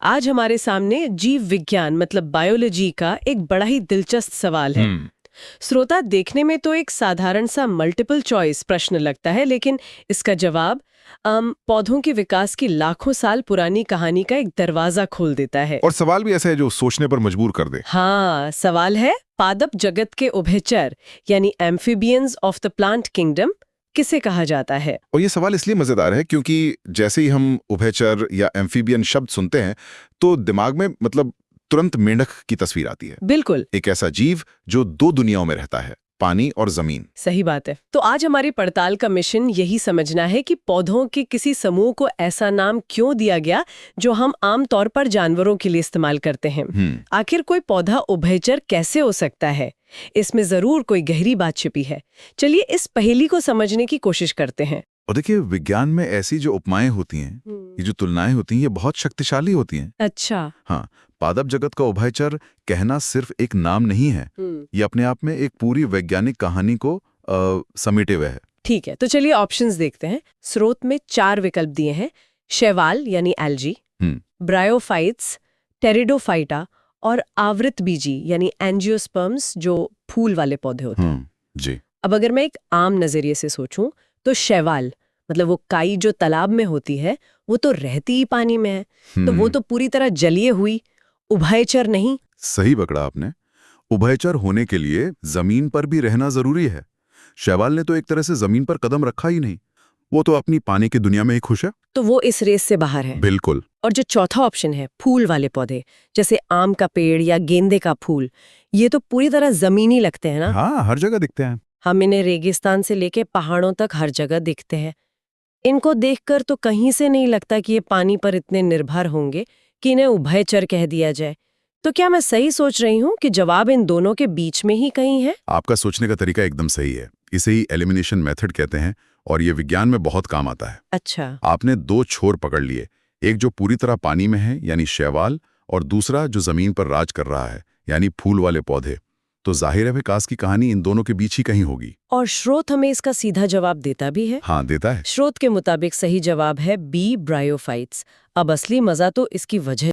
आज हमारे सामने जीव विज्ञान मतलब बायोलॉजी का एक बड़ा ही दिलचस्प सवाल है। श्रोता, देखने में तो एक साधारण सा मल्टीपल चॉइस प्रश्न लगता है, लेकिन इसका जवाब पौधों के विकास की लाखों साल पुरानी कहानी का एक दरवाजा खोल देता है। और सवाल भी ऐसा है जो सोचने पर मजबूर कर दे। हाँ, सवाल है पादप जगत के उभयचर यानी amphibians of the plant kingdom किसे कहा जाता है। और ये सवाल इसलिए मजेदार है क्योंकि जैसे ही हम उभयचर या एम्फीबियन शब्द सुनते हैं तो दिमाग में तुरंत मेंढक की तस्वीर आती है। बिल्कुल, एक ऐसा जीव जो दो दुनियाओं में रहता है, पानी और जमीन। सही बात है। तो आज हमारी पड़ताल का मिशन यही समझना है कि पौधों के किसी समूह को ऐसा नाम क्यों दिया गया जो हम आम तौर पर जानवरों के लिए इस्तेमाल करते हैं। आखिर कोई पौधा उभयचर कैसे हो सकता है? इसमें जरूर कोई गहरी बात छिपी है। चलिए इस पहेली को समझने की कोशिश करते हैं। और देखिए, विज्ञान में ऐसी जो उपमाएं होती हैं, ये जो तुलनाएं होती हैं, ये बहुत शक्तिशाली होती हैं। अच्छा। हाँ, पादप जगत का उभयचर कहना सिर्फ एक नाम नहीं है, ये अपने आप में एक पूरी वैज्ञानिक कहानी को समेटे हुए है। ठीक है, तो चलिए ऑप्शंस देखते हैं। स्रोत में 4 विकल्प दिए हैं: शैवाल यानी एल्जी, ब्रायोफाइट्स, टेरिडोफाइटा और आवृत बीजी यानी एंजियोस्पर्म्स जो फूल वाले पौधे होते हैं। जी। अब अगर मैं एक आम नजरिए से सोचूं तो शैवाल मतलब वो काई जो तालाब में होती है वो तो रहती ही पानी में है, तो वो तो पूरी तरह जलिए हुई, उभयचर नहीं। सही पकड़ा आपने। उभयचर होने के लिए जमीन पर भी रहना जरूरी है। शैवाल ने तो एक तरह से जमीन पर कदम रखा ही नहीं, वो तो अपनी पानी की दुनिया में ही खुश है। तो वो इस रेस से बाहर है। बिल्कुल। और जो चौथा ऑप्शन है फूल वाले पौधे, जैसे आम का पेड़ या गेंदे का फूल, ये तो पूरी तरह जमीनी लगते हैं ना। हाँ, हर जगह दिखते हैं। हम इन्हें रेगिस्तान से लेके पहाड़ों तक हर जगह दिखते हैं। इनको देखकर तो कहीं से नहीं लगता कि ये पानी पर इतने निर्भर होंगे कि इन्हें उभयचर कह दिया जाए। तो क्या मैं सही सोच रही हूँ कि जवाब इन दोनों के बीच में ही कहीं है? आपका सोचने का तरीका एकदम सही है। इसे ही एलिमिनेशन मेथड कहते हैं और ये विज्ञान में बहुत काम आता है। अच्छा। आपने 2 छोर पकड़ लिए, एक जो पूरी तरह पानी में है यानी शैवाल, और दूसरा जो जमीन पर राज कर रहा है यानी फूल वाले पौधे। तो जाहिर है विकास की कहानी इन दोनों के बीच ही कहीं होगी। और स्रोत हमें इसका सीधा जवाब देता भी है। हाँ, देता है। स्रोत के मुताबिक सही जवाब है बी, ब्रायोफाइट्स। अब असली मजा तो इसकी वजह